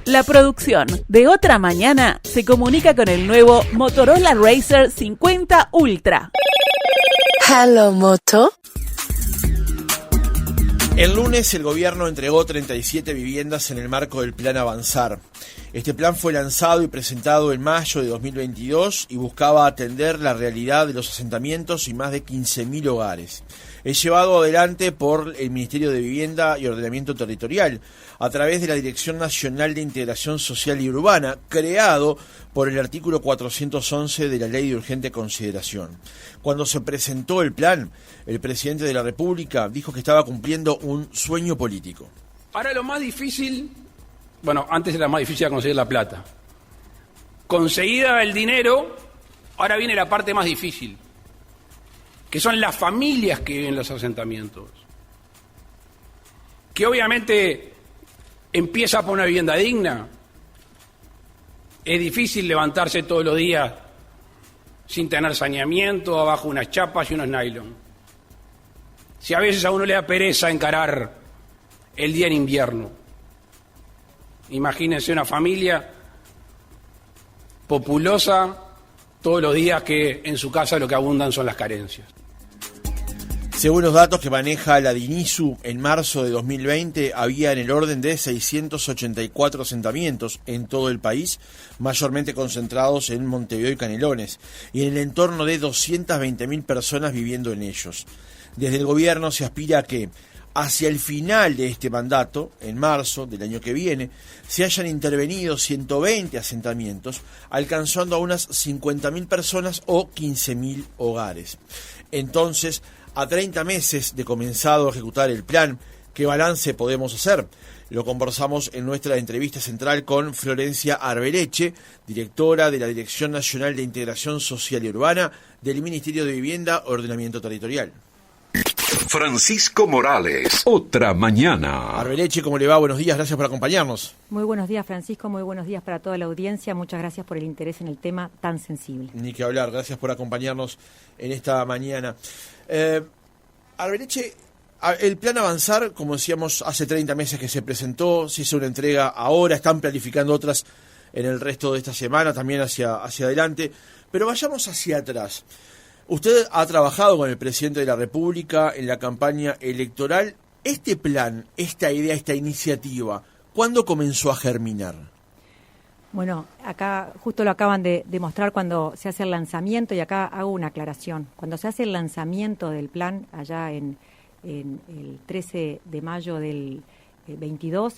La producción de Otra Mañana se comunica con el nuevo Motorola Razr 50 Ultra. Hello, Moto. El lunes el gobierno entregó 37 viviendas en el marco del Plan Avanzar. Este plan fue lanzado y presentado en mayo de 2022 y buscaba atender la realidad de los asentamientos y más de 15.000 hogares. Es llevado adelante por el Ministerio de Vivienda y Ordenamiento Territorial a través de la Dirección Nacional de Integración Social y Urbana, creado por el artículo 411 de la Ley de Urgente Consideración. Cuando se presentó el plan, el presidente de la República dijo que estaba cumpliendo un sueño político. Ahora lo más difícil, antes era más difícil conseguir la plata. Conseguida el dinero, ahora viene la parte más difícil, que son las familias que viven en los asentamientos, que obviamente empieza por una vivienda digna. Es difícil levantarse todos los días sin tener saneamiento, abajo unas chapas y unos nylon. Si a veces a uno le da pereza encarar el día en invierno, imagínense una familia populosa todos los días que en su casa lo que abundan son las carencias. Según los datos que maneja la DINISU, en marzo de 2020 había en el orden de 684 asentamientos en todo el país, mayormente concentrados en Montevideo y Canelones, y en el entorno de 220.000 personas viviendo en ellos. Desde el gobierno se aspira a que, hacia el final de este mandato, en marzo del año que viene, se hayan intervenido 120 asentamientos, alcanzando a unas 50.000 personas o 15.000 hogares. Entonces, a 30 meses de comenzado a ejecutar el plan, ¿qué balance podemos hacer? Lo conversamos en nuestra entrevista central con Florencia Arbeleche, directora de la Dirección Nacional de Integración Social y Urbana del Ministerio de Vivienda y Ordenamiento Territorial. Francisco Morales, Otra Mañana. Arbeleche, ¿cómo le va? Buenos días, gracias por acompañarnos. Muy buenos días, Francisco, muy buenos días para toda la audiencia. Muchas gracias por el interés en el tema tan sensible. Ni que hablar, gracias por acompañarnos en esta mañana. Arbeleche, el plan Avanzar, como decíamos, hace 30 meses que se presentó, se hizo una entrega ahora, están planificando otras en el resto de esta semana, también hacia adelante, pero vayamos hacia atrás. Usted ha trabajado con el presidente de la República en la campaña electoral. Este plan, esta idea, esta iniciativa, ¿cuándo comenzó a germinar? Bueno, acá justo lo acaban de demostrar cuando se hace el lanzamiento, y acá hago una aclaración. Cuando se hace el lanzamiento del plan, allá en el 13 de mayo del 22,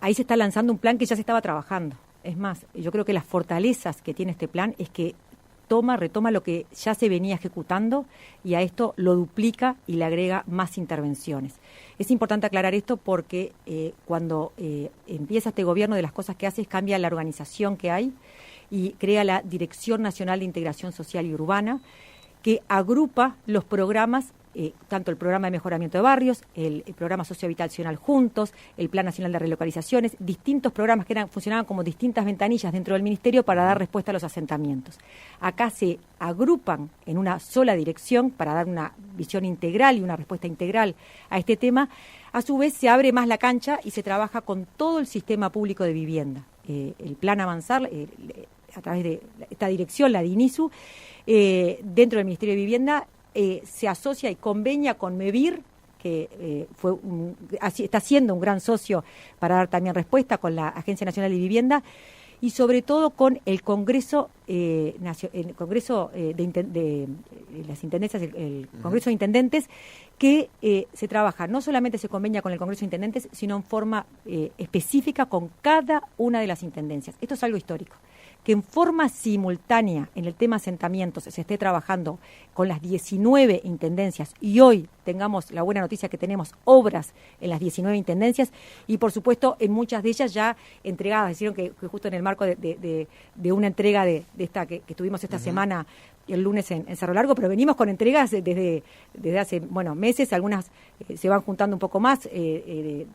ahí se está lanzando un plan que ya se estaba trabajando. Es más, yo creo que las fortalezas que tiene este plan es que retoma lo que ya se venía ejecutando y a esto lo duplica y le agrega más intervenciones. Es importante aclarar esto porque cuando empieza este gobierno, de las cosas que hace es cambia la organización que hay y crea la Dirección Nacional de Integración Social y Urbana, que agrupa los programas, tanto el programa de mejoramiento de barrios, el programa sociohabitacional Juntos, el Plan Nacional de Relocalizaciones, distintos programas que funcionaban como distintas ventanillas dentro del Ministerio para dar respuesta a los asentamientos. Acá se agrupan en una sola dirección para dar una visión integral y una respuesta integral a este tema. A su vez se abre más la cancha y se trabaja con todo el sistema público de vivienda. El Plan Avanzar, a través de esta dirección, la DINISU, dentro del Ministerio de Vivienda, se asocia y convenia con MEVIR, que está siendo un gran socio para dar también respuesta con la Agencia Nacional de Vivienda, y sobre todo con el Congreso, el Congreso de las Intendencias, el Congreso de Intendentes, que se trabaja, no solamente se convenia con el Congreso de Intendentes, sino en forma específica con cada una de las intendencias. Esto es algo histórico. Que en forma simultánea en el tema asentamientos se esté trabajando con las 19 intendencias y hoy tengamos la buena noticia que tenemos obras en las 19 intendencias y por supuesto en muchas de ellas ya entregadas. Decían que justo en el marco de una entrega de esta que tuvimos esta semana, el lunes en Cerro Largo, pero venimos con entregas desde hace meses, algunas se van juntando un poco más.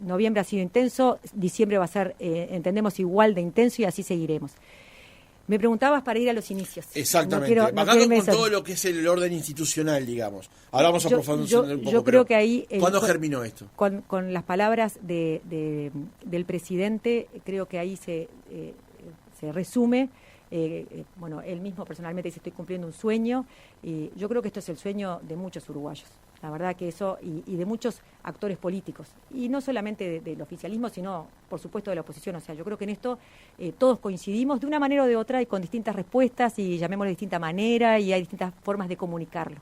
Noviembre ha sido intenso, diciembre va a ser, entendemos, igual de intenso y así seguiremos. Me preguntabas para ir a los inicios. Exactamente. Bajando con todo lo que es el orden institucional, digamos. Ahora vamos a profundizar un poco. Yo creo que ahí... ¿Cuándo germinó esto? Con las palabras del presidente, creo que ahí se resume. Bueno, él mismo personalmente dice: estoy cumpliendo un sueño. Y yo creo que esto es el sueño de muchos uruguayos. La verdad que eso, y de muchos actores políticos, y no solamente del oficialismo, sino, por supuesto, de la oposición. O sea, yo creo que en esto todos coincidimos de una manera o de otra y con distintas respuestas, y llamémoslo de distinta manera, y hay distintas formas de comunicarlo.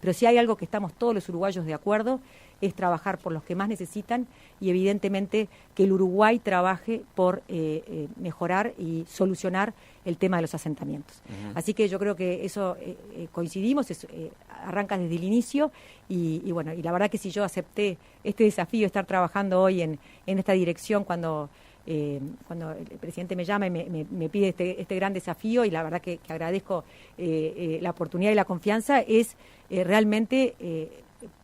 Pero si hay algo que estamos todos los uruguayos de acuerdo, es trabajar por los que más necesitan, y evidentemente que el Uruguay trabaje por mejorar y solucionar el tema de los asentamientos. Uh-huh. Así que yo creo que eso coincidimos, arranca desde el inicio, y bueno, y la verdad que si yo acepté este desafío de estar trabajando hoy en esta dirección cuando el presidente me llama y me pide este gran desafío, y la verdad que agradezco la oportunidad y la confianza, es realmente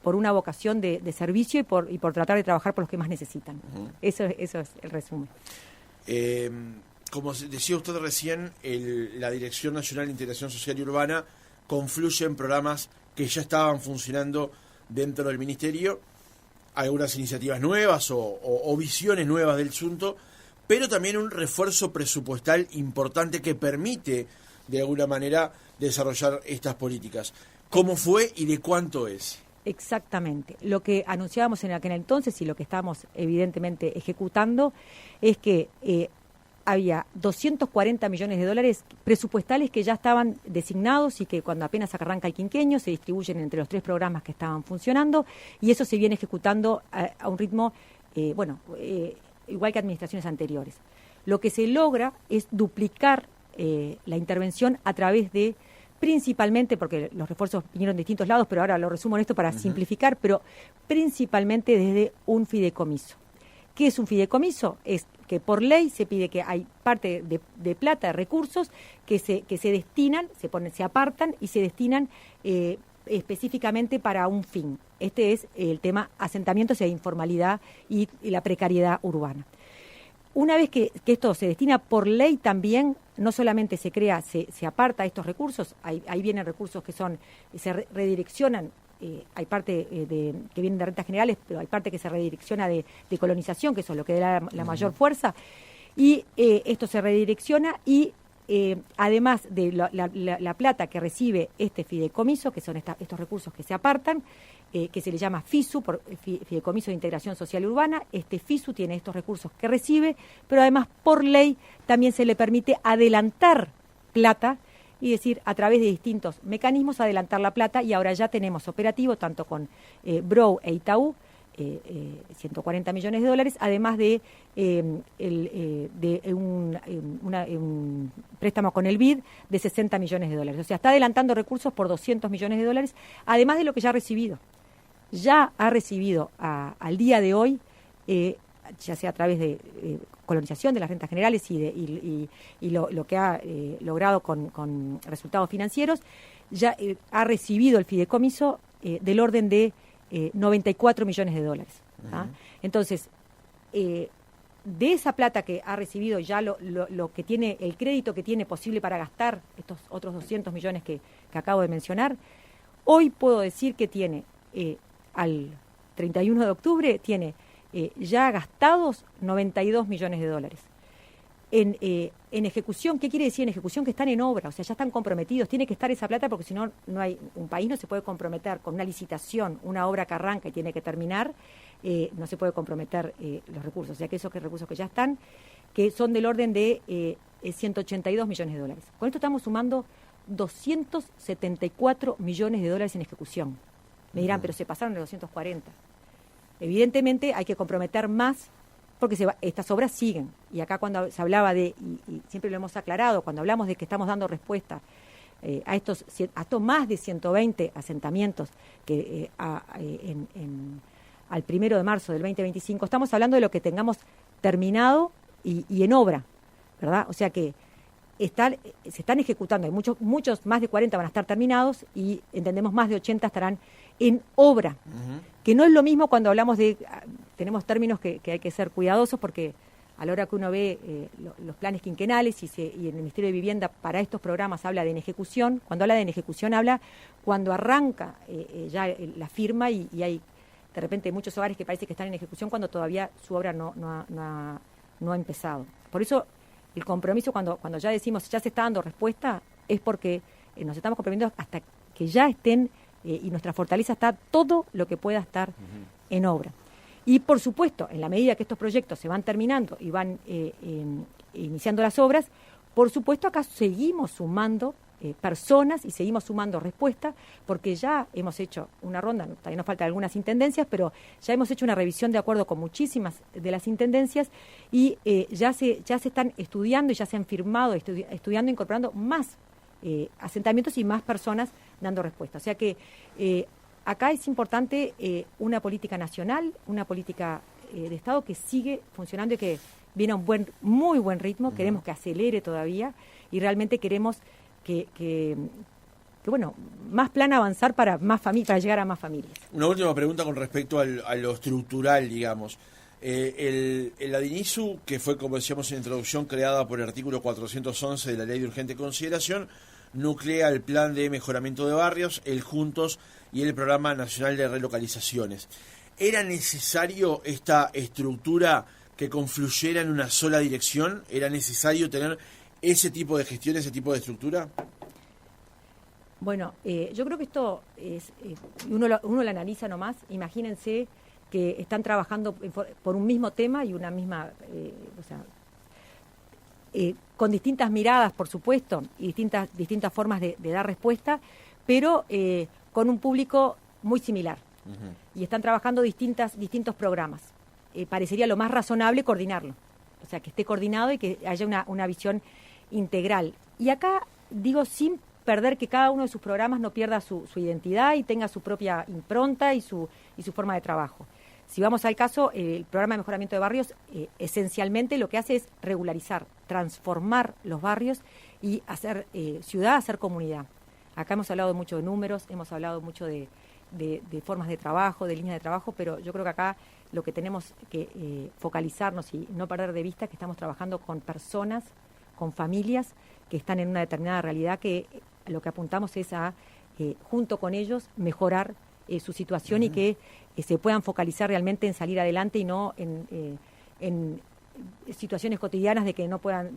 por una vocación de servicio y por tratar de trabajar por los que más necesitan. Uh-huh. Eso es el resumen. Como decía usted recién, la Dirección Nacional de Integración Social y Urbana confluye en programas que ya estaban funcionando dentro del Ministerio, algunas iniciativas nuevas o visiones nuevas del asunto, pero también un refuerzo presupuestal importante que permite, de alguna manera, desarrollar estas políticas. ¿Cómo fue y de cuánto es? Exactamente. Lo que anunciábamos en aquel entonces y lo que estamos evidentemente ejecutando es que había 240 millones de dólares presupuestales que ya estaban designados y que cuando apenas arranca el quinquenio se distribuyen entre los 3 programas que estaban funcionando, y eso se viene ejecutando a un ritmo, igual que administraciones anteriores. Lo que se logra es duplicar la intervención a través de, principalmente, porque los refuerzos vinieron de distintos lados, pero ahora lo resumo en esto para simplificar, pero principalmente desde un fideicomiso. ¿Qué es un fideicomiso? Es que por ley se pide que hay parte de plata, de recursos, que se destinan, se apartan y se destinan específicamente para un fin. Este es el tema asentamientos e informalidad y la precariedad urbana. Una vez que esto se destina por ley, también no solamente se crea, se aparta estos recursos, ahí vienen recursos que se redireccionan. Hay parte que vienen de rentas generales, pero hay parte que se redirecciona de colonización, que eso es lo que da la mayor fuerza, y esto se redirecciona y además de la plata que recibe este fideicomiso, que son estos recursos que se apartan, que se le llama FISU, Fideicomiso de Integración Social y Urbana. Este FISU tiene estos recursos que recibe, pero además por ley también se le permite adelantar plata, y decir, a través de distintos mecanismos adelantar la plata, y ahora ya tenemos operativo tanto con BROW e Itaú, 140 millones de dólares, además de un préstamo con el BID de 60 millones de dólares. O sea, está adelantando recursos por 200 millones de dólares, además de lo que ya ha recibido. Ya ha recibido al día de hoy, ya sea a través de colonización de las rentas generales y lo que ha logrado con resultados financieros, ya ha recibido el fideicomiso del orden de 94 millones de dólares. ¿Ah? Entonces, de esa plata que ha recibido, ya lo que tiene, el crédito que tiene posible para gastar estos otros 200 millones que acabo de mencionar, hoy puedo decir que tiene, al 31 de octubre, tiene ya gastados 92 millones de dólares. En ejecución, ¿qué quiere decir en ejecución? Que están en obra, o sea, ya están comprometidos, tiene que estar esa plata, porque si no, un país no se puede comprometer con una licitación, una obra que arranca y tiene que terminar, no se puede comprometer los recursos, o sea que esos recursos que ya están, que son del orden de 182 millones de dólares. Con esto estamos sumando 274 millones de dólares en ejecución. Me dirán, pero se pasaron de 240. Evidentemente hay que comprometer más, porque estas obras siguen. Y acá cuando se hablaba y siempre lo hemos aclarado, cuando hablamos de que estamos dando respuesta a estos más de 120 asentamientos que al 1 de marzo del 2025, estamos hablando de lo que tengamos terminado y en obra, ¿verdad? O sea que se están ejecutando, hay muchos, más de 40 van a estar terminados y entendemos más de 80 estarán en obra, que no es lo mismo cuando hablamos tenemos términos que hay que ser cuidadosos porque a la hora que uno ve los planes quinquenales y el Ministerio de Vivienda para estos programas habla de en ejecución, cuando habla de en ejecución habla cuando arranca ya la firma y hay de repente muchos hogares que parece que están en ejecución cuando todavía su obra no ha empezado. Por eso el compromiso cuando ya decimos ya se está dando respuesta es porque nos estamos comprometiendo hasta que ya estén y nuestra fortaleza está todo lo que pueda estar en obra. Y por supuesto, en la medida que estos proyectos se van terminando y van iniciando las obras, por supuesto acá seguimos sumando personas y seguimos sumando respuestas, porque ya hemos hecho una ronda, todavía nos faltan algunas intendencias, pero ya hemos hecho una revisión de acuerdo con muchísimas de las intendencias y ya se están estudiando y ya se han firmado, estudiando, incorporando más asentamientos y más personas dando respuesta. O sea que acá es importante una política nacional, una política de Estado que sigue funcionando y que viene a un muy buen ritmo. Queremos que acelere todavía y realmente queremos que bueno, más plan avanzar para llegar a más familias. Una última pregunta con respecto a lo estructural, digamos. El ADINISU, que fue, como decíamos en introducción, creada por el artículo 411 de la Ley de Urgente Consideración, nuclea el Plan de Mejoramiento de Barrios, el Juntos y el Programa Nacional de Relocalizaciones. ¿Era necesario esta estructura que confluyera en una sola dirección? ¿Era necesario tener ese tipo de gestión, ese tipo de estructura? Bueno, yo creo que esto es uno lo analiza nomás. Imagínense que están trabajando por un mismo tema y una misma, con distintas miradas, por supuesto, y distintas formas de dar respuesta, pero con un público muy similar. Y están trabajando distintos programas. Parecería lo más razonable coordinarlo, o sea, que esté coordinado y que haya una visión integral. Y acá digo, sin perder que cada uno de sus programas no pierda su identidad y tenga su propia impronta y su forma de trabajo. Si vamos al caso, el programa de mejoramiento de barrios esencialmente lo que hace es regularizar, transformar los barrios y hacer ciudad, hacer comunidad. Acá hemos hablado mucho de números, hemos hablado mucho de formas de trabajo, de líneas de trabajo, pero yo creo que acá lo que tenemos que focalizarnos y no perder de vista es que estamos trabajando con personas, con familias que están en una determinada realidad, que lo que apuntamos es a, junto con ellos, mejorar su situación y que se puedan focalizar realmente en salir adelante y no en situaciones cotidianas de que no puedan,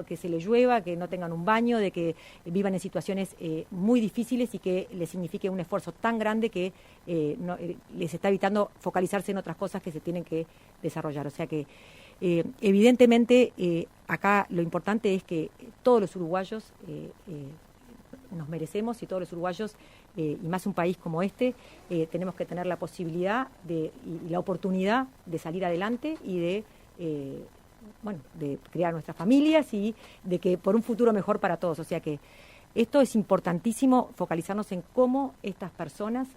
que se les llueva, que no tengan un baño, de que vivan en situaciones muy difíciles y que les signifique un esfuerzo tan grande que les está evitando focalizarse en otras cosas que se tienen que desarrollar. O sea que evidentemente acá lo importante es que todos los uruguayos nos merecemos y todos los uruguayos, y más un país como este, tenemos que tener la posibilidad y la oportunidad de salir adelante y de crear nuestras familias y de que por un futuro mejor para todos. O sea que esto es importantísimo, focalizarnos en cómo estas personas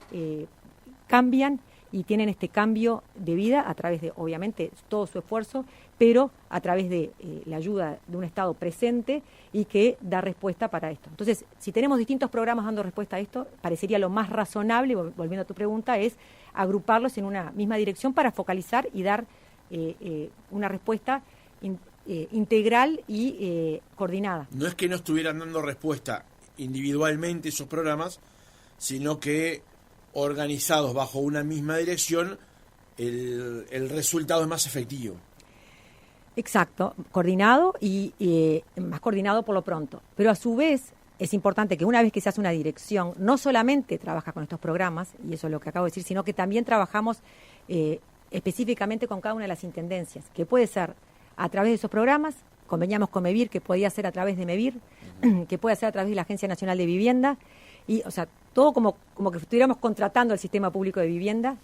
cambian y tienen este cambio de vida a través de, obviamente, todo su esfuerzo, pero a través de la ayuda de un Estado presente y que da respuesta para esto. Entonces, si tenemos distintos programas dando respuesta a esto, parecería lo más razonable, volviendo a tu pregunta, es agruparlos en una misma dirección para focalizar y dar una respuesta integral y coordinada. No es que no estuvieran dando respuesta individualmente esos programas, sino que organizados bajo una misma dirección, el resultado es más efectivo. Exacto, coordinado y más coordinado por lo pronto. Pero a su vez es importante que una vez que se hace una dirección, no solamente trabaja con estos programas, y eso es lo que acabo de decir, sino que también trabajamos específicamente con cada una de las intendencias, que puede ser a través de esos programas, conveniamos con MEVIR, que podía ser a través de MEVIR, que puede ser a través de la Agencia Nacional de Vivienda, y, o sea, todo como que estuviéramos contratando el sistema público de vivienda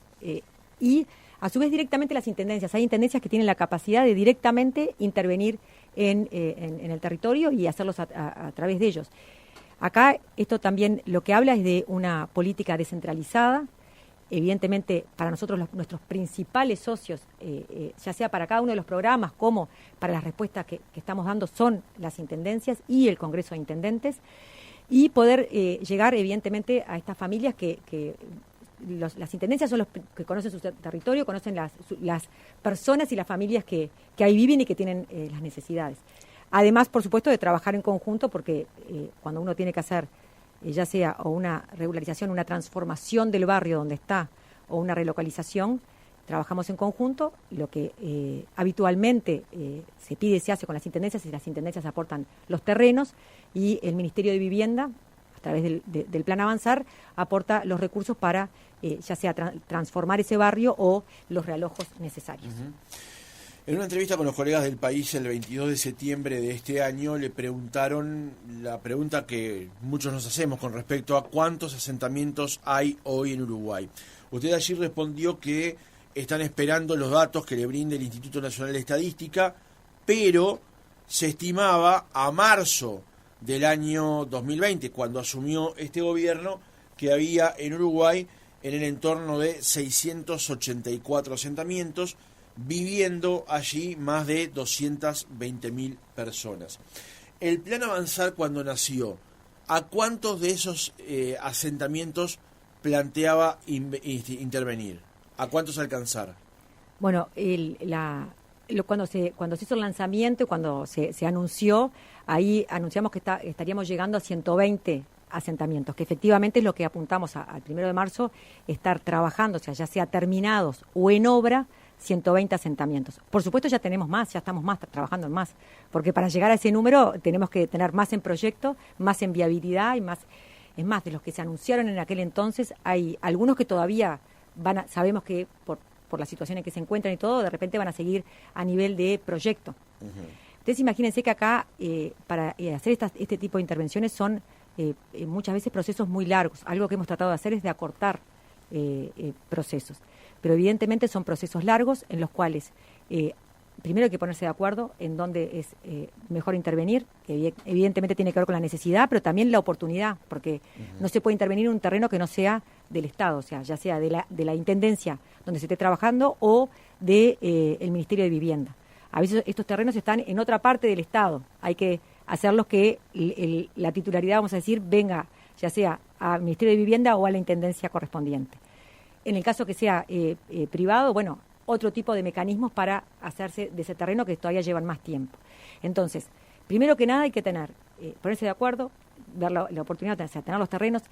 y a su vez directamente las intendencias. Hay intendencias que tienen la capacidad de directamente intervenir en el territorio y hacerlos a través de ellos. Acá esto también lo que habla es de una política descentralizada. Evidentemente, para nosotros nuestros principales socios, ya sea para cada uno de los programas como para las respuestas que estamos dando, son las intendencias y el Congreso de Intendentes, y poder llegar evidentemente a estas familias que las intendencias son los que conocen su territorio, conocen las personas y las familias que ahí viven y que tienen las necesidades. Además, por supuesto, de trabajar en conjunto, porque cuando uno tiene que hacer, ya sea o una regularización, una transformación del barrio donde está, o una relocalización, trabajamos en conjunto. Lo que habitualmente se pide y se hace con las intendencias, y las intendencias aportan los terrenos, y el Ministerio de Vivienda, a través del Plan Avanzar, aporta los recursos para ya sea transformar ese barrio o los realojos necesarios. Uh-huh. En una entrevista con los colegas del País el 22 de septiembre de este año, le preguntaron la pregunta que muchos nos hacemos con respecto a cuántos asentamientos hay hoy en Uruguay. Usted allí respondió que están esperando los datos que le brinde el Instituto Nacional de Estadística, pero se estimaba a marzo del año 2020, cuando asumió este gobierno, que había en Uruguay en el entorno de 684 asentamientos, viviendo allí más de 220.000 personas. El Plan Avanzar, cuando nació, ¿a cuántos de esos asentamientos planteaba intervenir? ¿A cuántos alcanzar? Bueno, cuando se hizo el lanzamiento y cuando se anunció, ahí anunciamos que estaríamos llegando a 120 asentamientos, que efectivamente es lo que apuntamos al 1 de marzo, estar trabajando, o sea, ya sea terminados o en obra, 120 asentamientos. Por supuesto ya tenemos más, ya estamos trabajando en más, porque para llegar a ese número tenemos que tener más en proyecto, más en viabilidad y más. Es más, de los que se anunciaron en aquel entonces, hay algunos que todavía sabemos que por la situación en que se encuentran y todo, de repente van a seguir a nivel de proyecto. Uh-huh. Entonces imagínense que acá para hacer este tipo de intervenciones son muchas veces procesos muy largos. Algo que hemos tratado de hacer es de acortar procesos. Pero evidentemente son procesos largos en los cuales primero hay que ponerse de acuerdo en dónde es mejor intervenir, que evidentemente tiene que ver con la necesidad, pero también la oportunidad, porque no se puede intervenir en un terreno que no sea del Estado, o sea, ya sea de la Intendencia donde se esté trabajando o del Ministerio de Vivienda. A veces estos terrenos están en otra parte del Estado, hay que hacerlos que la titularidad, vamos a decir, venga ya sea al Ministerio de Vivienda o a la Intendencia correspondiente. En el caso que sea privado, bueno, otro tipo de mecanismos para hacerse de ese terreno que todavía llevan más tiempo. Entonces, primero que nada hay que ponerse de acuerdo, ver la oportunidad de tener los terrenos,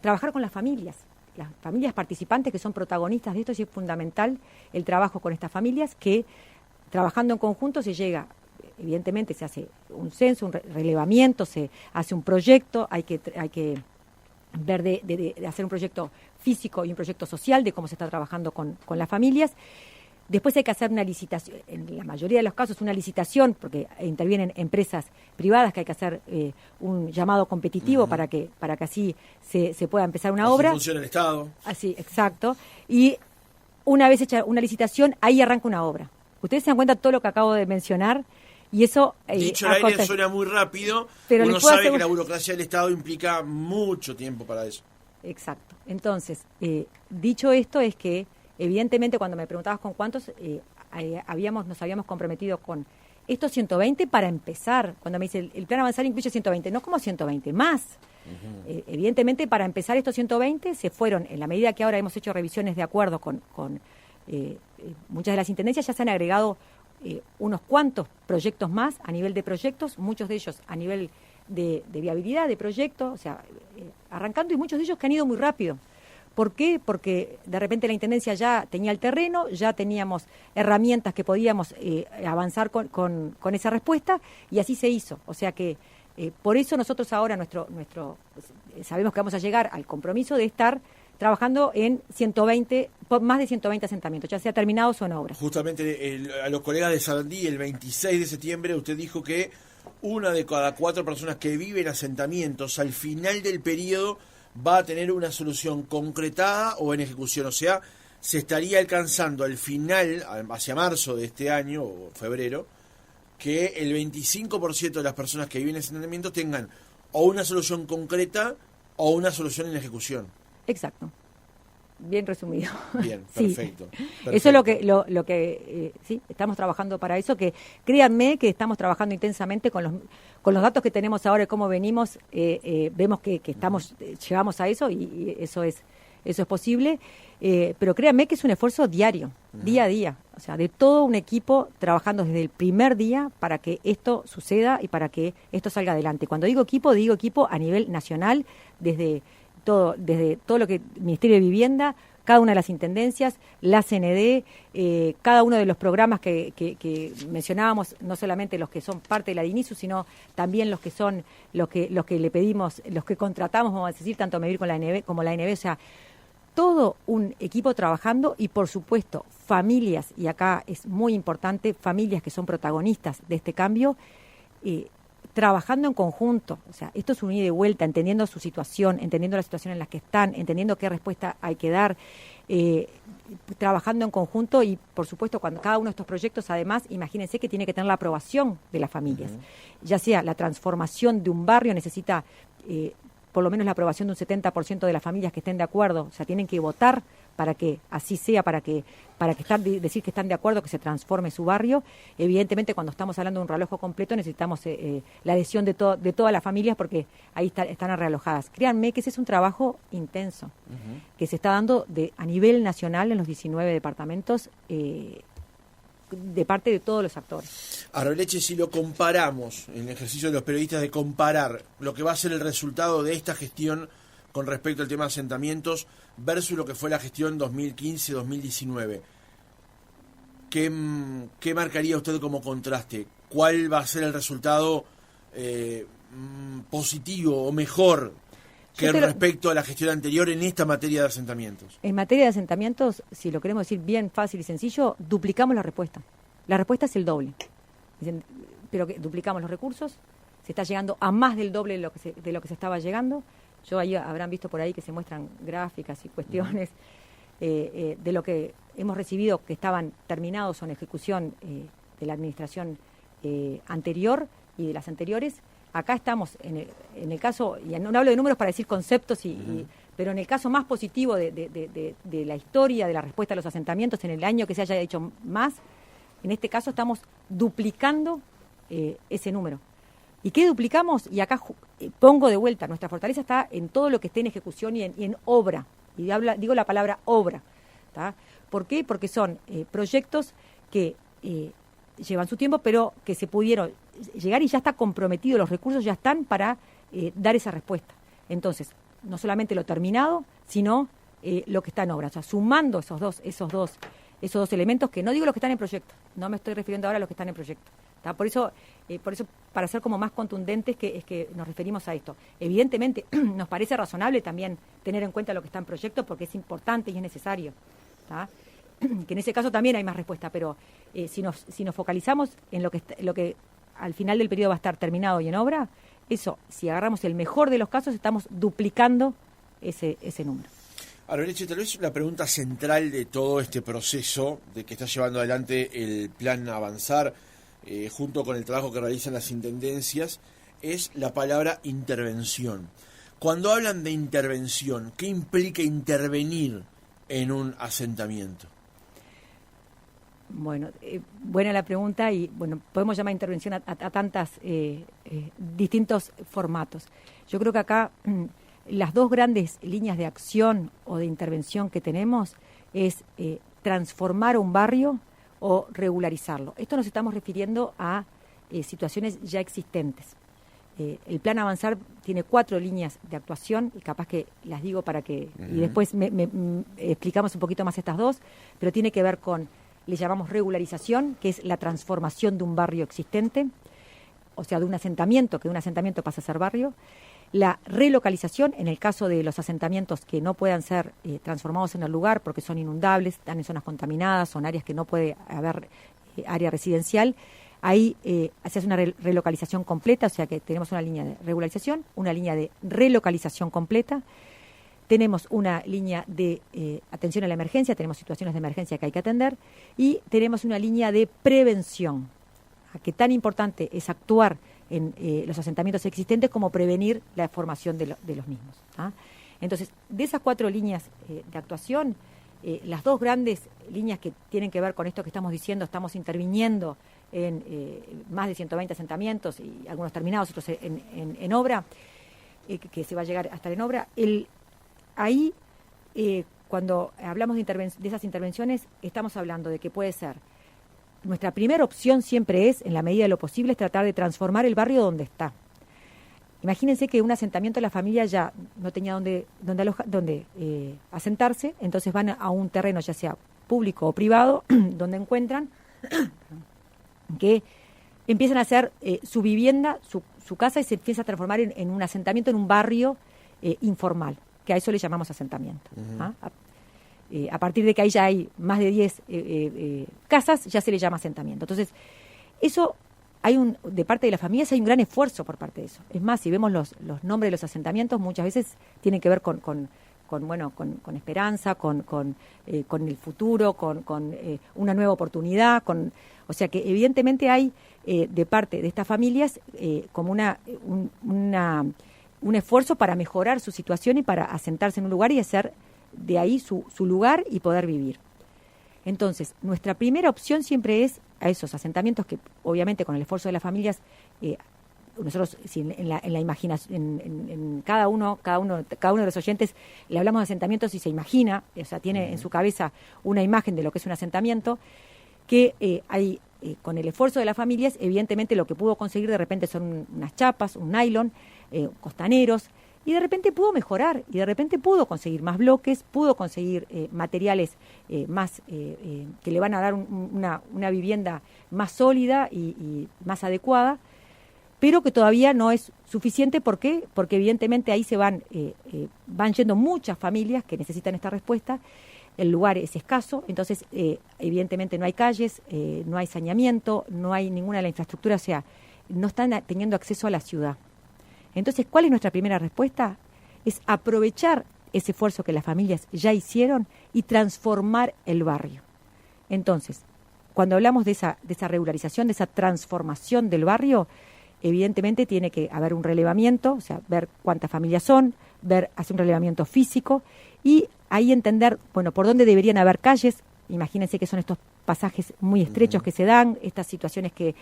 trabajar con las familias participantes que son protagonistas de esto, y es fundamental el trabajo con estas familias, que trabajando en conjunto se llega, evidentemente se hace un censo, un relevamiento, se hace un proyecto, hay que ver de hacer un proyecto físico y un proyecto social de cómo se está trabajando con las familias. Después hay que hacer una licitación, en la mayoría de los casos una licitación, porque intervienen empresas privadas, que hay que hacer un llamado competitivo para que así se pueda empezar una obra. Así funciona el Estado. Así, exacto. Y una vez hecha una licitación, ahí arranca una obra. Ustedes se dan cuenta de todo lo que acabo de mencionar, y eso... Dicho al aire suena muy rápido, pero uno sabe que la burocracia del Estado implica mucho tiempo para eso. Exacto. Entonces, dicho esto, es que evidentemente cuando me preguntabas con cuántos, nos habíamos comprometido con estos 120 para empezar. Cuando me dice el Plan Avanzar incluye 120, no como 120, más. Uh-huh. Evidentemente para empezar estos 120 se fueron, en la medida que ahora hemos hecho revisiones de acuerdo con muchas de las intendencias, ya se han agregado unos cuantos proyectos más a nivel de proyectos, muchos de ellos a nivel de viabilidad, de proyecto, o sea, arrancando, y muchos de ellos que han ido muy rápido. ¿Por qué? Porque de repente la Intendencia ya tenía el terreno, ya teníamos herramientas que podíamos avanzar con esa respuesta, y así se hizo. O sea que por eso nosotros ahora sabemos que vamos a llegar al compromiso de estar trabajando en más de 120 asentamientos, ya sea terminados o en obra. Justamente a los colegas de Sarandí, el 26 de septiembre, usted dijo que una de cada 4 personas que vive en asentamientos al final del periodo va a tener una solución concretada o en ejecución. O sea, se estaría alcanzando al final, hacia marzo de este año, o febrero, que el 25% de las personas que viven en asentamientos tengan o una solución concreta o una solución en ejecución. Exacto. Bien resumido. Bien, perfecto. Sí. Perfecto. Eso es lo que sí, estamos trabajando para eso, que créanme que estamos trabajando intensamente con los datos que tenemos ahora y cómo venimos, vemos que llegamos a eso, y eso es eso es posible, pero créanme que es un esfuerzo diario, día a día, o sea, de todo un equipo trabajando desde el primer día para que esto suceda y para que esto salga adelante. Cuando digo equipo a nivel nacional, desde todo lo que Ministerio de Vivienda, cada una de las intendencias, la CND, cada uno de los programas que mencionábamos, no solamente los que son parte de la DINISU, sino también los que son los que le pedimos, los que contratamos, vamos a decir, tanto Medivir como la ANB, o sea, todo un equipo trabajando y, por supuesto, familias, y acá es muy importante, familias que son protagonistas de este cambio, trabajando en conjunto. O sea, esto es un ida y vuelta, entendiendo su situación, entendiendo la situación en la que están, entendiendo qué respuesta hay que dar, trabajando en conjunto y, por supuesto, cuando cada uno de estos proyectos, además, imagínense que tiene que tener la aprobación de las familias. Ya sea la transformación de un barrio necesita por lo menos la aprobación de un 70% de las familias que estén de acuerdo, o sea, tienen que votar para que así sea, para que decir que están de acuerdo que se transforme su barrio. Evidentemente, cuando estamos hablando de un realojo completo, necesitamos la adhesión de todas las familias, porque ahí están realojadas. Créanme que ese es un trabajo intenso, que se está dando a nivel nacional en los 19 departamentos, de parte de todos los actores. Arveleche, si lo comparamos, en el ejercicio de los periodistas de comparar lo que va a ser el resultado de esta gestión con respecto al tema de asentamientos versus lo que fue la gestión 2015-2019, ¿qué marcaría usted como contraste? ¿Cuál va a ser el resultado positivo o mejor que respecto a la gestión anterior en esta materia de asentamientos? En materia de asentamientos, si lo queremos decir bien fácil y sencillo, duplicamos la respuesta. La respuesta es el doble. Pero que duplicamos los recursos, se está llegando a más del doble de lo que se estaba llegando. Ahí habrán visto por ahí que se muestran gráficas y cuestiones de lo que hemos recibido que estaban terminados o en ejecución de la administración anterior y de las anteriores. Acá estamos, en el caso, y no hablo de números para decir conceptos, pero en el caso más positivo de la historia de la respuesta a los asentamientos, en el año que se haya hecho más, en este caso estamos duplicando ese número. ¿Y qué duplicamos? Y acá pongo de vuelta, nuestra fortaleza está en todo lo que esté en ejecución y en obra. Y digo la palabra obra. ¿Tá? ¿Por qué? Porque son proyectos que llevan su tiempo, pero que se pudieron llegar y ya está comprometido, los recursos ya están para dar esa respuesta. Entonces, no solamente lo terminado, sino lo que está en obra. O sea, sumando esos dos elementos, que no digo los que están en proyecto, no me estoy refiriendo ahora a los que están en proyecto. ¿Tá? Por eso, para ser como más contundentes, es que nos referimos a esto. Evidentemente, nos parece razonable también tener en cuenta lo que está en proyecto, porque es importante y es necesario. ¿Tá? Que en ese caso también hay más respuesta, pero si nos focalizamos en lo que al final del periodo va a estar terminado y en obra, eso, si agarramos el mejor de los casos, estamos duplicando ese número. Arveleche, tal vez la pregunta central de todo este proceso de que está llevando adelante el Plan Avanzar, junto con el trabajo que realizan las intendencias, es la palabra intervención. Cuando hablan de intervención, ¿qué implica intervenir en un asentamiento? Bueno, buena la pregunta y bueno, podemos llamar intervención a tantas distintos formatos. Yo creo que acá las dos grandes líneas de acción o de intervención que tenemos es transformar un barrio o regularizarlo. Esto nos estamos refiriendo a situaciones ya existentes. El Plan Avanzar tiene 4 líneas de actuación y capaz que las digo para que y después explicamos un poquito más estas dos, pero tiene que ver con, le llamamos regularización, que es la transformación de un barrio existente, o sea, de un asentamiento, que de un asentamiento pasa a ser barrio. La relocalización, en el caso de los asentamientos que no puedan ser transformados en el lugar porque son inundables, están en zonas contaminadas, son áreas que no puede haber área residencial, ahí se hace una relocalización completa, o sea que tenemos una línea de regularización, una línea de relocalización completa, tenemos una línea de atención a la emergencia, tenemos situaciones de emergencia que hay que atender, y tenemos una línea de prevención, que tan importante es actuar en los asentamientos existentes como prevenir la formación de los mismos. ¿Ah? Entonces, de esas 4 líneas de actuación, las dos grandes líneas que tienen que ver con esto que estamos diciendo, estamos interviniendo en más de 120 asentamientos y algunos terminados, otros en obra, que se va a llegar a estar en obra. Ahí cuando hablamos de esas intervenciones, estamos hablando de que puede ser, nuestra primera opción siempre es, en la medida de lo posible, es tratar de transformar el barrio donde está. Imagínense que un asentamiento la familia ya no tenía donde asentarse, entonces van a un terreno, ya sea público o privado, donde encuentran que empiezan a hacer su vivienda, su casa, y se empieza a transformar en un asentamiento, en un barrio informal, que a eso le llamamos asentamiento. A partir de que ahí ya hay más de 10 casas, ya se le llama asentamiento. Entonces, eso de parte de las familias hay un gran esfuerzo por parte de eso. Es más, si vemos los nombres de los asentamientos, muchas veces tienen que ver con esperanza, con el futuro, con una nueva oportunidad, o sea que evidentemente hay de parte de estas familias como un esfuerzo para mejorar su situación y para asentarse en un lugar y hacer de ahí su lugar y poder vivir. Entonces, nuestra primera opción siempre es a esos asentamientos que, obviamente, con el esfuerzo de las familias, nosotros en la imaginación, en cada uno de los oyentes le hablamos de asentamientos y se imagina, o sea, tiene en su cabeza una imagen de lo que es un asentamiento, que hay con el esfuerzo de las familias, evidentemente lo que pudo conseguir de repente son unas chapas, un nylon, costaneros, y de repente pudo mejorar, y de repente pudo conseguir más bloques, pudo conseguir materiales más que le van a dar una vivienda más sólida y más adecuada, pero que todavía no es suficiente. ¿Por qué? Porque evidentemente ahí se van yendo muchas familias que necesitan esta respuesta, el lugar es escaso, entonces evidentemente no hay calles, no hay saneamiento, no hay ninguna de la infraestructura, o sea, no están teniendo acceso a la ciudad. Entonces, ¿cuál es nuestra primera respuesta? Es aprovechar ese esfuerzo que las familias ya hicieron y transformar el barrio. Entonces, cuando hablamos de esa regularización, de esa transformación del barrio, evidentemente tiene que haber un relevamiento, o sea, ver cuántas familias son, hacer un relevamiento físico y ahí entender, bueno, por dónde deberían haber calles. Imagínense que son estos pasajes muy estrechos que se dan, estas situaciones que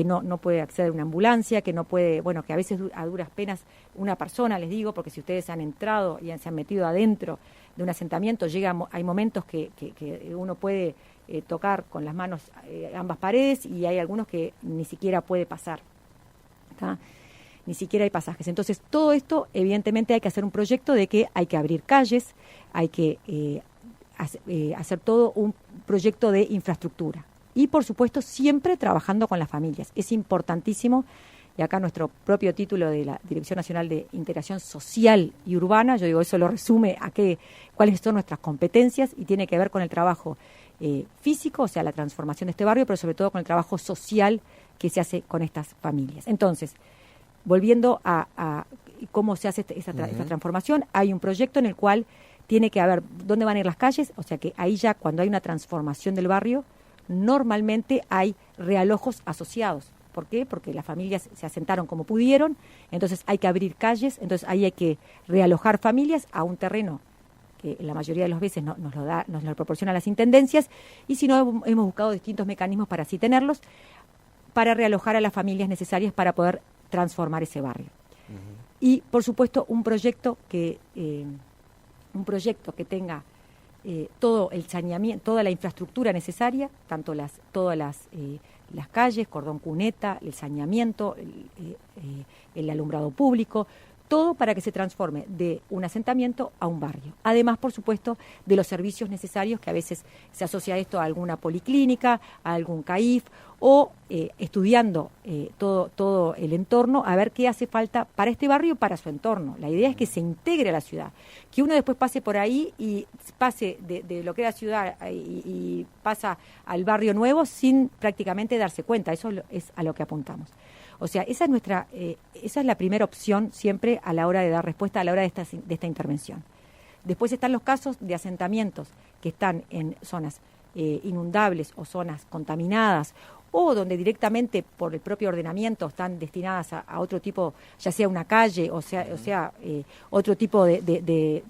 no puede acceder una ambulancia, que no puede, bueno, que a veces a duras penas una persona, les digo, porque si ustedes han entrado y se han metido adentro de un asentamiento, hay momentos que uno puede tocar con las manos ambas paredes y hay algunos que ni siquiera puede pasar, ¿tá? Ni siquiera hay pasajes. Entonces, todo esto, evidentemente, hay que hacer un proyecto de que hay que abrir calles, hay que hacer todo un proyecto de infraestructura. Y, por supuesto, siempre trabajando con las familias. Es importantísimo, y acá nuestro propio título de la Dirección Nacional de Integración Social y Urbana, yo digo, eso lo resume a cuáles son nuestras competencias y tiene que ver con el trabajo físico, o sea, la transformación de este barrio, pero sobre todo con el trabajo social que se hace con estas familias. Entonces, volviendo a cómo se hace esta transformación, hay un proyecto en el cual tiene que haber dónde van a ir las calles, o sea que ahí ya cuando hay una transformación del barrio, normalmente hay realojos asociados. ¿Por qué? Porque las familias se asentaron como pudieron, entonces hay que abrir calles, entonces ahí hay que realojar familias a un terreno que la mayoría de las veces nos lo proporcionan las intendencias, y si no, hemos buscado distintos mecanismos para así tenerlos, para realojar a las familias necesarias para poder transformar ese barrio. Y, por supuesto, un proyecto que tenga todo el saneamiento, toda la infraestructura necesaria, tanto todas las calles, cordón cuneta, el saneamiento, el alumbrado público, todo para que se transforme de un asentamiento a un barrio. Además, por supuesto, de los servicios necesarios, que a veces se asocia esto a alguna policlínica, a algún CAIF, o estudiando todo el entorno, a ver qué hace falta para este barrio y para su entorno. La idea es que se integre a la ciudad, que uno después pase por ahí y pase de lo que era ciudad y pasa al barrio nuevo sin prácticamente darse cuenta. Eso es a lo que apuntamos. O sea, esa es la primera opción siempre a la hora de dar respuesta, a la hora de esta intervención. Después están los casos de asentamientos que están en zonas inundables o zonas contaminadas, o donde directamente por el propio ordenamiento están destinadas a otro tipo, ya sea una calle, o sea otro tipo de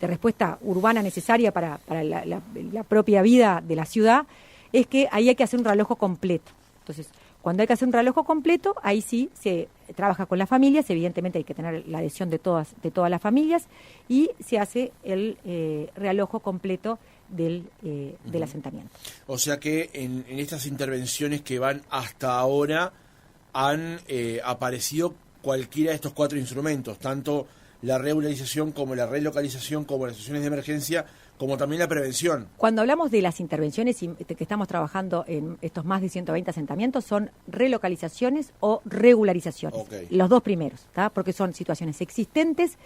respuesta urbana necesaria para la propia vida de la ciudad, es que ahí hay que hacer un realojo completo. Entonces, Cuando hay que hacer un realojo completo, ahí sí se trabaja con las familias, evidentemente hay que tener la adhesión de todas las familias, y se hace el realojo completo del asentamiento. O sea que en estas intervenciones que van hasta ahora han aparecido cualquiera de estos 4 instrumentos, tanto la regularización como la relocalización, como las situaciones de emergencia, como también la prevención. Cuando hablamos de las intervenciones que estamos trabajando en estos más de 120 asentamientos, son relocalizaciones o regularizaciones. Okay. Los dos primeros, ¿tá? Porque son situaciones existentes.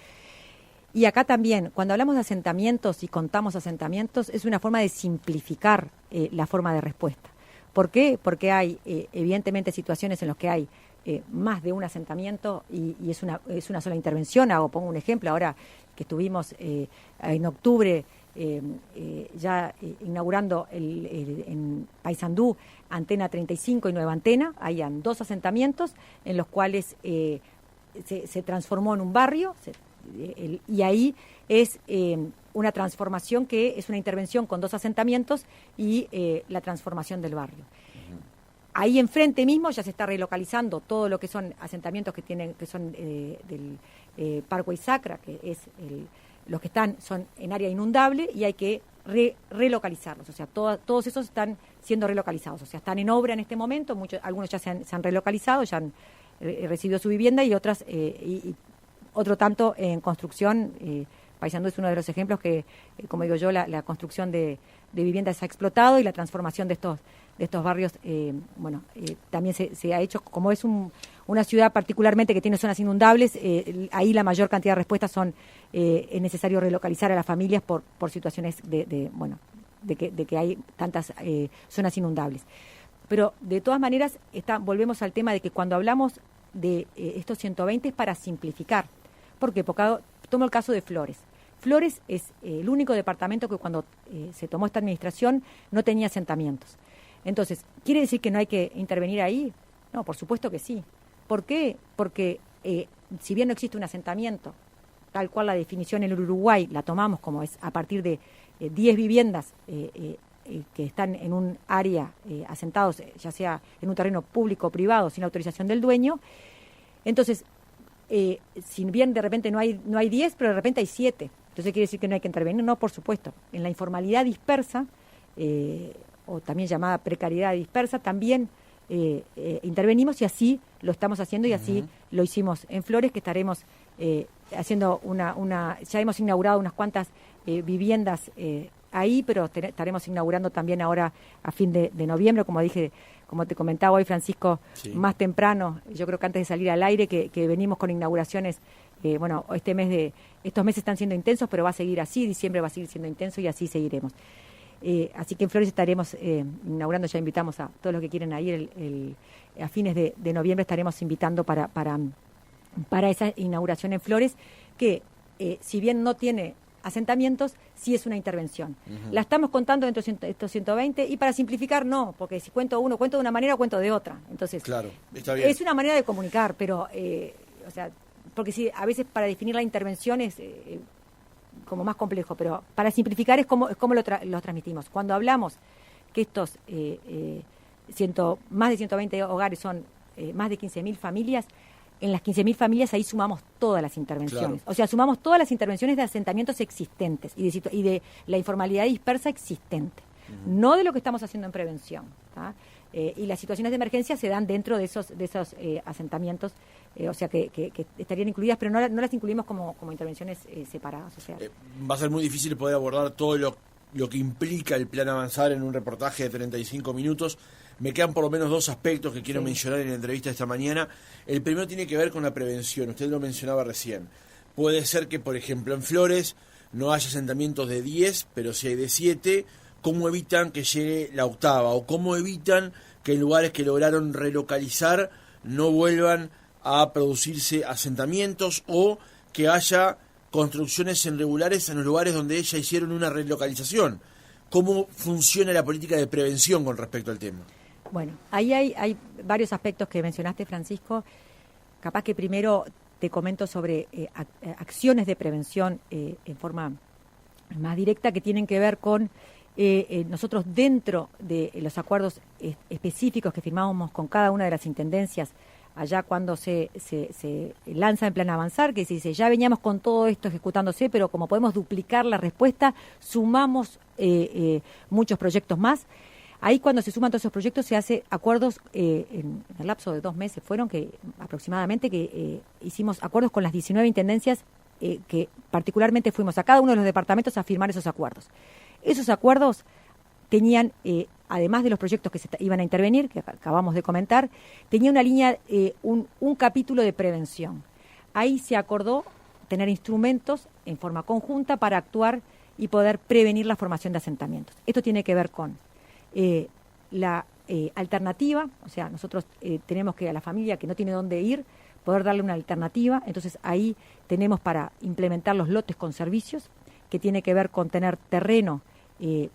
Y acá también, cuando hablamos de asentamientos y contamos asentamientos, es una forma de simplificar la forma de respuesta. ¿Por qué? Porque hay, evidentemente, situaciones en las que hay más de un asentamiento y es una sola intervención. Pongo un ejemplo, ahora que estuvimos en octubre ya inaugurando en Paysandú Antena 35 y Nueva Antena, habían 2 asentamientos en los cuales se transformó en un barrio, y ahí es una transformación que es una intervención con 2 asentamientos y la transformación del barrio. Ahí enfrente mismo ya se está relocalizando todo lo que son asentamientos que son del Parkway Sacra, que es los que son en área inundable, y hay que relocalizarlos. O sea, todos esos están siendo relocalizados. O sea, están en obra en este momento, algunos ya se han relocalizado, ya han recibido su vivienda, y otras y otro tanto en construcción. Paysandú es uno de los ejemplos que, como digo yo, la construcción de viviendas ha explotado, y la transformación de estos barrios, también se ha hecho. Como es una ciudad particularmente que tiene zonas inundables, ahí la mayor cantidad de respuestas es necesario relocalizar a las familias por situaciones de que hay tantas zonas inundables. Pero de todas maneras volvemos al tema de que cuando hablamos de estos 120 es para simplificar. ¿Por qué? Porque tomo el caso de Flores. Flores es el único departamento que cuando se tomó esta administración no tenía asentamientos. Entonces, ¿quiere decir que no hay que intervenir ahí? No, por supuesto que sí. ¿Por qué? Porque si bien no existe un asentamiento, tal cual la definición en el Uruguay la tomamos como es a partir de 10 viviendas que están en un área asentados, ya sea en un terreno público o privado, sin autorización del dueño, entonces, si bien de repente no hay 10, pero de repente hay 7. Entonces, ¿quiere decir que no hay que intervenir? No, por supuesto. En la informalidad dispersa, o también llamada precariedad dispersa, también intervenimos, y así lo estamos haciendo, y así lo hicimos en Flores, que estaremos haciendo ya hemos inaugurado unas cuantas viviendas ahí, pero estaremos inaugurando también ahora a fin de noviembre, como te comentaba hoy, Francisco, sí, más temprano, yo creo que antes de salir al aire, que venimos con inauguraciones. Estos meses están siendo intensos, pero va a seguir así, diciembre va a seguir siendo intenso, y así seguiremos. Así que en Flores estaremos inaugurando, ya invitamos a todos los que quieren ir, a fines de noviembre estaremos invitando para esa inauguración en Flores, que si bien no tiene asentamientos, sí es una intervención. Uh-huh. La estamos contando dentro de estos 120, y para simplificar no, porque si cuento de una manera o cuento de otra. Entonces, claro, está bien. Es una manera de comunicar, pero, porque sí, a veces para definir la intervención es como más complejo, pero para simplificar es como lo transmitimos. Cuando hablamos que estos más de 120 hogares son más de 15.000 familias, en las 15.000 familias ahí sumamos todas las intervenciones. Claro. O sea, sumamos todas las intervenciones de asentamientos existentes y de la informalidad dispersa existente, no de lo que estamos haciendo en prevención, ¿tá? Y las situaciones de emergencia se dan dentro de esos asentamientos, o sea que estarían incluidas, pero no las incluimos como intervenciones separadas. O sea, va a ser muy difícil poder abordar todo lo que implica el plan Avanzar en un reportaje de 35 minutos. Me quedan por lo menos 2 aspectos que quiero mencionar en la entrevista de esta mañana. El primero tiene que ver con la prevención. Usted lo mencionaba recién. Puede ser que, por ejemplo, en Flores no haya asentamientos de 10, pero si hay de 7, ¿cómo evitan que llegue la octava? ¿O cómo evitan que en lugares que lograron relocalizar no vuelvan a producirse asentamientos, o que haya construcciones irregulares en los lugares donde ya hicieron una relocalización? ¿Cómo funciona la política de prevención con respecto al tema? Bueno, ahí hay varios aspectos que mencionaste, Francisco. Capaz que primero te comento sobre acciones de prevención en forma más directa, que tienen que ver con nosotros dentro de los acuerdos específicos que firmábamos con cada una de las intendencias, allá cuando se lanza el plan Avanzar, que se dice, ya veníamos con todo esto ejecutándose, pero como podemos duplicar la respuesta, sumamos muchos proyectos más. Ahí cuando se suman todos esos proyectos se hace acuerdos en el lapso de 2 meses, fueron que aproximadamente que hicimos acuerdos con las 19 intendencias que particularmente fuimos a cada uno de los departamentos a firmar esos acuerdos. Esos acuerdos tenían, además de los proyectos que se iban a intervenir, que acabamos de comentar, tenía una línea, un capítulo de prevención. Ahí se acordó tener instrumentos en forma conjunta para actuar y poder prevenir la formación de asentamientos. Esto tiene que ver con la alternativa, o sea, nosotros tenemos que a la familia que no tiene dónde ir, poder darle una alternativa. Entonces ahí tenemos para implementar los lotes con servicios, que tiene que ver con tener terreno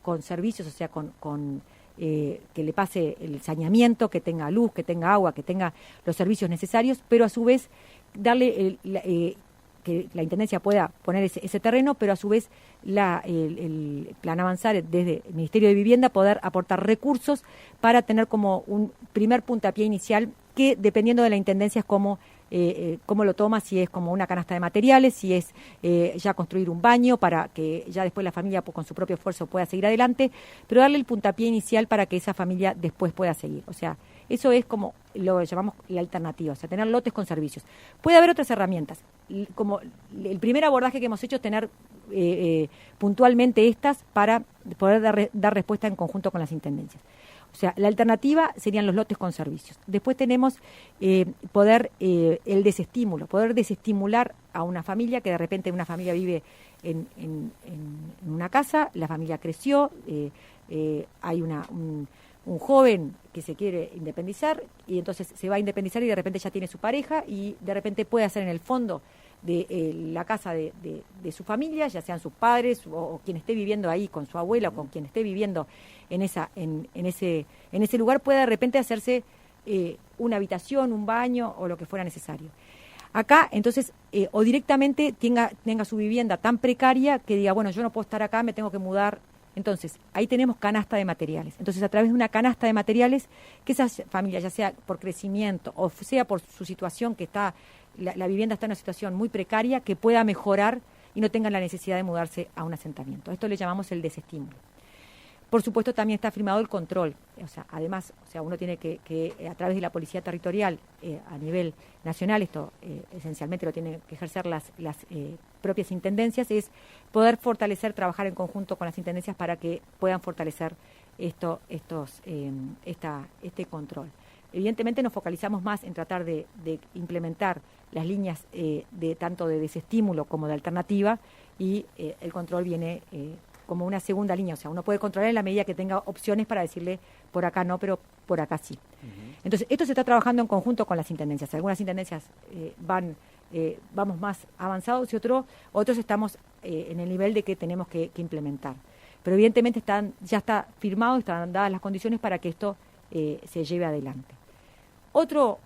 con servicios, o sea, con que le pase el saneamiento, que tenga luz, que tenga agua, que tenga los servicios necesarios, pero a su vez darle que la Intendencia pueda poner ese terreno, pero a su vez el plan Avanzar desde el Ministerio de Vivienda poder aportar recursos para tener como un primer puntapié inicial que, dependiendo de la Intendencia, es cómo lo toma, si es como una canasta de materiales, si es ya construir un baño para que ya después la familia con su propio esfuerzo pueda seguir adelante, pero darle el puntapié inicial para que esa familia después pueda seguir. O sea, eso es como lo llamamos la alternativa, o sea, tener lotes con servicios. Puede haber otras herramientas, como el primer abordaje que hemos hecho es tener puntualmente estas para poder dar respuesta en conjunto con las intendencias. O sea, la alternativa serían los lotes con servicios. Después tenemos el desestímulo, poder desestimular a una familia, que de repente una familia vive en una casa, la familia creció, hay un joven que se quiere independizar y entonces se va a independizar y de repente ya tiene su pareja y de repente puede hacer en el fondo de la casa de su familia, ya sean sus padres o quien esté viviendo ahí con su abuela o con quien esté viviendo en ese lugar, puede de repente hacerse una habitación, un baño o lo que fuera necesario. Acá, entonces, o directamente tenga su vivienda tan precaria que diga, bueno, yo no puedo estar acá, me tengo que mudar. Entonces, ahí tenemos canasta de materiales. Entonces, a través de una canasta de materiales, que esas familias, ya sea por crecimiento o sea por su situación, que está la vivienda está en una situación muy precaria, que pueda mejorar y no tengan la necesidad de mudarse a un asentamiento. Esto le llamamos el desestímulo. Por supuesto, también está firmado el control. O sea, además, uno tiene que a través de la Policía Territorial a nivel nacional, esto esencialmente lo tienen que ejercer las propias intendencias, es poder fortalecer, trabajar en conjunto con las intendencias para que puedan fortalecer este control. Evidentemente nos focalizamos más en tratar de implementar las líneas tanto de desestímulo como de alternativa y el control viene como una segunda línea, o sea, uno puede controlar en la medida que tenga opciones para decirle por acá no, pero por acá sí. Uh-huh. Entonces, esto se está trabajando en conjunto con las intendencias. Algunas intendencias vamos más avanzados y otros estamos en el nivel de que tenemos que implementar. Pero evidentemente ya está firmado, están dadas las condiciones para que esto se lleve adelante. Otro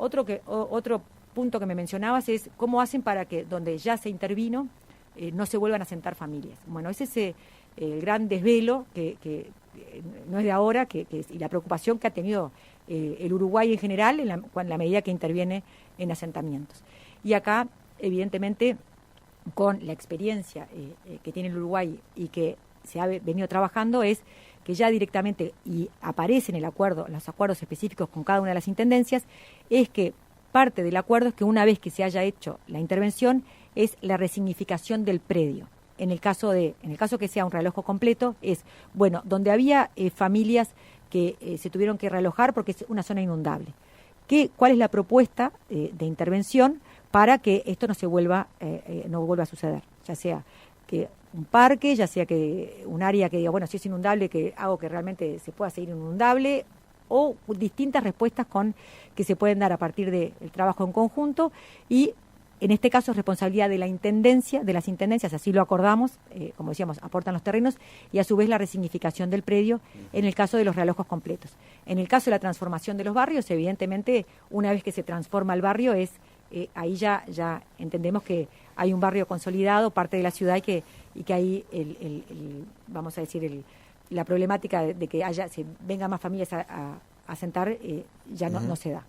punto que me mencionabas es cómo hacen para que donde ya se intervino no se vuelvan a asentar familias. Bueno, ese es el gran desvelo que no es de ahora y la preocupación que ha tenido el Uruguay en general en la medida que interviene en asentamientos. Y acá, evidentemente, con la experiencia que tiene el Uruguay y que se ha venido trabajando, es que ya directamente, y aparece en los acuerdos específicos con cada una de las intendencias, es que parte del acuerdo es que una vez que se haya hecho la intervención, es la resignificación del predio. En el caso que sea un realojo completo, es, bueno, donde había familias que se tuvieron que realojar porque es una zona inundable. ¿Cuál es la propuesta de intervención para que esto no vuelva a suceder? Ya sea que un parque, ya sea que un área que diga, bueno, si es inundable, que hago que realmente se pueda seguir inundable, o distintas respuestas que se pueden dar a partir del trabajo en conjunto y en este caso es responsabilidad de las intendencias, así lo acordamos, como decíamos, aportan los terrenos y a su vez la resignificación del predio en el caso de los realojos completos. En el caso de la transformación de los barrios, evidentemente, una vez que se transforma el barrio, ahí ya entendemos que hay un barrio consolidado, parte de la ciudad y que ahí vamos a decir, la problemática de que se vengan más familias a asentar ya no se da.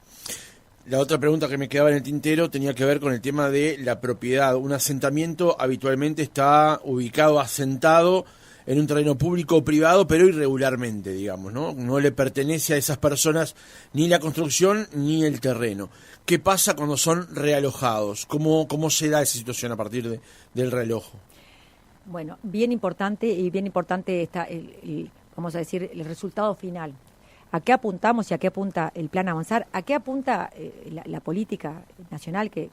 La otra pregunta que me quedaba en el tintero tenía que ver con el tema de la propiedad. Un asentamiento habitualmente está ubicado, asentado en un terreno público o privado, pero irregularmente, digamos, ¿no? No le pertenece a esas personas ni la construcción ni el terreno. ¿Qué pasa cuando son realojados? ¿Cómo se da esa situación a partir del realojo? Bueno, bien importante está vamos a decir, el resultado final. ¿A qué apuntamos y a qué apunta el plan Avanzar? ¿A qué apunta la política nacional que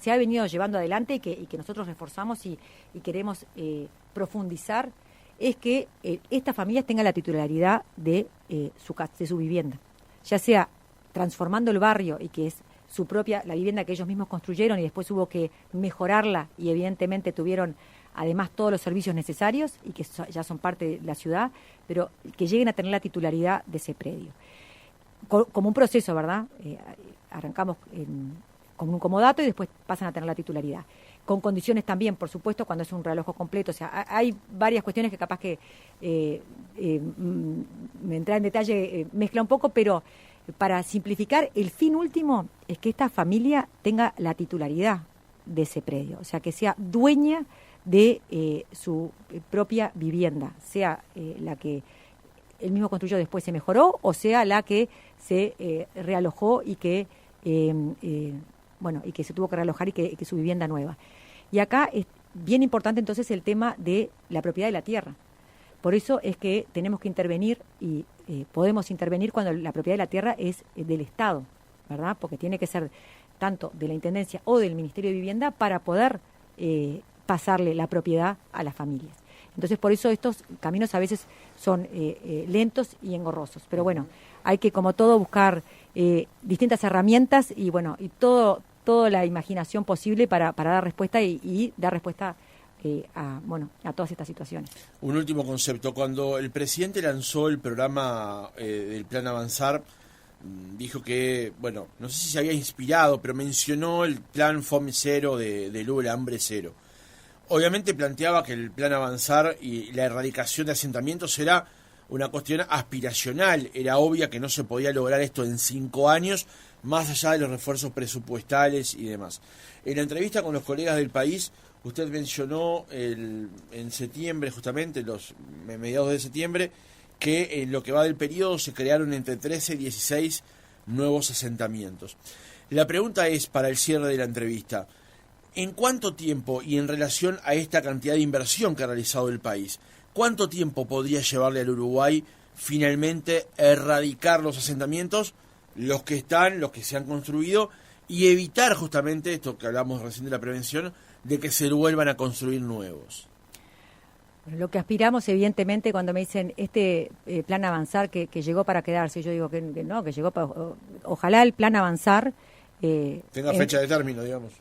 se ha venido llevando adelante y que nosotros reforzamos y queremos profundizar? Es que estas familias tengan la titularidad de su vivienda, ya sea transformando el barrio y que es su propia, la vivienda que ellos mismos construyeron y después hubo que mejorarla y evidentemente tuvieron además todos los servicios necesarios y que ya son parte de la ciudad, pero que lleguen a tener la titularidad de ese predio. Como un proceso, ¿verdad? Arrancamos con un comodato y después pasan a tener la titularidad. Con condiciones también, por supuesto, cuando es un realojo completo. O sea, hay varias cuestiones que capaz que me entra en detalle, mezcla un poco, pero para simplificar, el fin último es que esta familia tenga la titularidad de ese predio, o sea, que sea dueña de su propia vivienda, sea la que él mismo construyó después se mejoró o sea la que se realojó y que y que se tuvo que realojar y que su vivienda nueva. Y acá es bien importante entonces el tema de la propiedad de la tierra. Por eso es que tenemos que intervenir y podemos intervenir cuando la propiedad de la tierra es del Estado, ¿verdad? Porque tiene que ser tanto de la Intendencia o del Ministerio de Vivienda para poder pasarle la propiedad a las familias. Entonces, por eso estos caminos a veces son lentos y engorrosos. Pero bueno, hay que, como todo, buscar distintas herramientas y toda la imaginación posible para dar respuesta y dar respuesta a todas estas situaciones. Un último concepto. Cuando el presidente lanzó el programa del Plan Avanzar, dijo que, no sé si se había inspirado, pero mencionó el plan FOM Cero de Lula, Hambre Cero. Obviamente planteaba que el plan Avanzar y la erradicación de asentamientos era una cuestión aspiracional. Era obvia que no se podía lograr esto en 5 años, más allá de los refuerzos presupuestales y demás. En la entrevista con los colegas del País, usted mencionó en septiembre, justamente, mediados de septiembre, que en lo que va del periodo se crearon entre 13 y 16 nuevos asentamientos. La pregunta es, para el cierre de la entrevista, ¿en cuánto tiempo y en relación a esta cantidad de inversión que ha realizado el país, cuánto tiempo podría llevarle al Uruguay finalmente erradicar los asentamientos, los que están, los que se han construido, y evitar justamente esto que hablamos recién de la prevención, de que se vuelvan a construir nuevos? Lo que aspiramos, evidentemente, cuando me dicen plan Avanzar que llegó para quedarse, yo digo que no, que llegó para... Ojalá el plan Avanzar... tenga fecha de término, digamos.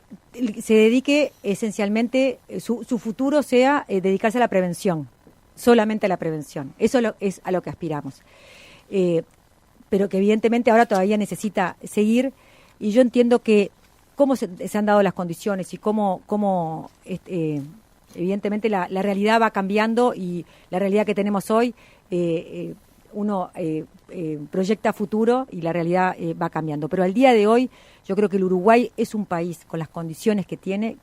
Se dedique esencialmente, su futuro sea dedicarse a la prevención, solamente a la prevención. Eso es a lo que aspiramos. Pero que evidentemente ahora todavía necesita seguir, y yo entiendo que cómo se han dado las condiciones y cómo evidentemente la realidad va cambiando, y la realidad que tenemos hoy, uno proyecta futuro y la realidad va cambiando. Pero al día de hoy yo creo que el Uruguay es un país con las condiciones que tiene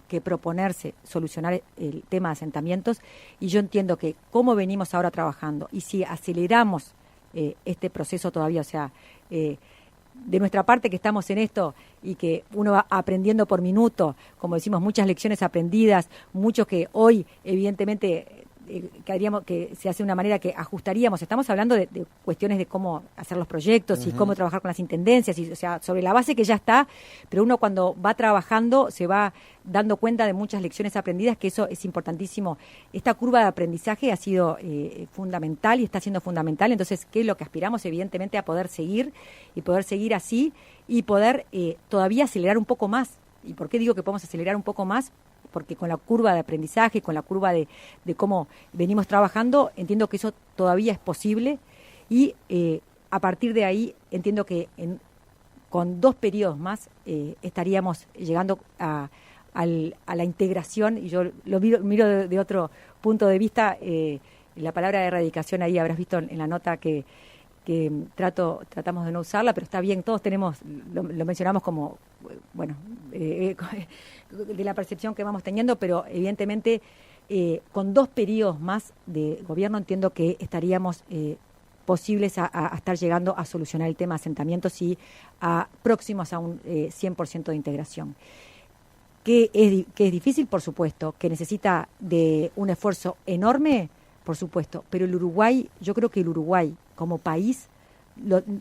que proponerse solucionar el tema de asentamientos, y yo entiendo que como venimos ahora trabajando y si aceleramos este proceso todavía, o sea, de nuestra parte que estamos en esto y que uno va aprendiendo por minuto, como decimos, muchas lecciones aprendidas, muchos que hoy evidentemente que se hace de una manera que ajustaríamos. Estamos hablando de cuestiones de cómo hacer los proyectos y cómo trabajar con las intendencias, o sea, sobre la base que ya está, pero uno cuando va trabajando se va dando cuenta de muchas lecciones aprendidas, que eso es importantísimo. Esta curva de aprendizaje ha sido fundamental y está siendo fundamental. Entonces, ¿qué es lo que aspiramos? Evidentemente a poder seguir así y poder todavía acelerar un poco más. ¿Y por qué digo que podemos acelerar un poco más? Porque con la curva de aprendizaje, con la curva de cómo venimos trabajando, entiendo que eso todavía es posible, y a partir de ahí entiendo que con 2 periodos más estaríamos llegando a la integración, y yo lo miro de otro punto de vista, la palabra erradicación ahí habrás visto en la nota que tratamos de no usarla, pero está bien, todos tenemos, lo mencionamos como, bueno, de la percepción que vamos teniendo, pero evidentemente con 2 periodos más de gobierno entiendo que estaríamos posibles a estar llegando a solucionar el tema de asentamientos y próximos a un 100% de integración. Que es difícil, por supuesto, que necesita de un esfuerzo enorme, por supuesto, pero yo creo que el Uruguay como país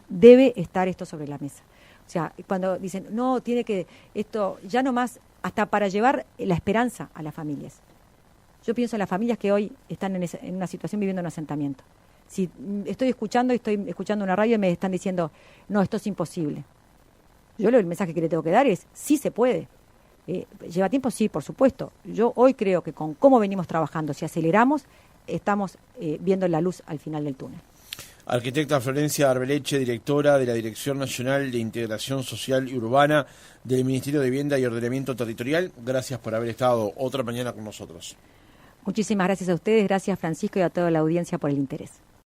debe estar esto sobre la mesa. O sea, cuando dicen, no, tiene que, esto ya no más, hasta para llevar la esperanza a las familias. Yo pienso en las familias que hoy están en una situación viviendo en un asentamiento. Si estoy escuchando una radio y me están diciendo, no, esto es imposible. Yo el mensaje que le tengo que dar es, sí se puede. ¿Lleva tiempo? Sí, por supuesto. Yo hoy creo que con cómo venimos trabajando, si aceleramos, estamos viendo la luz al final del túnel. Arquitecta Florencia Arbeleche, directora de la Dirección Nacional de Integración Social y Urbana del Ministerio de Vivienda y Ordenamiento Territorial, gracias por haber estado otra mañana con nosotros. Muchísimas gracias a ustedes, gracias Francisco y a toda la audiencia por el interés.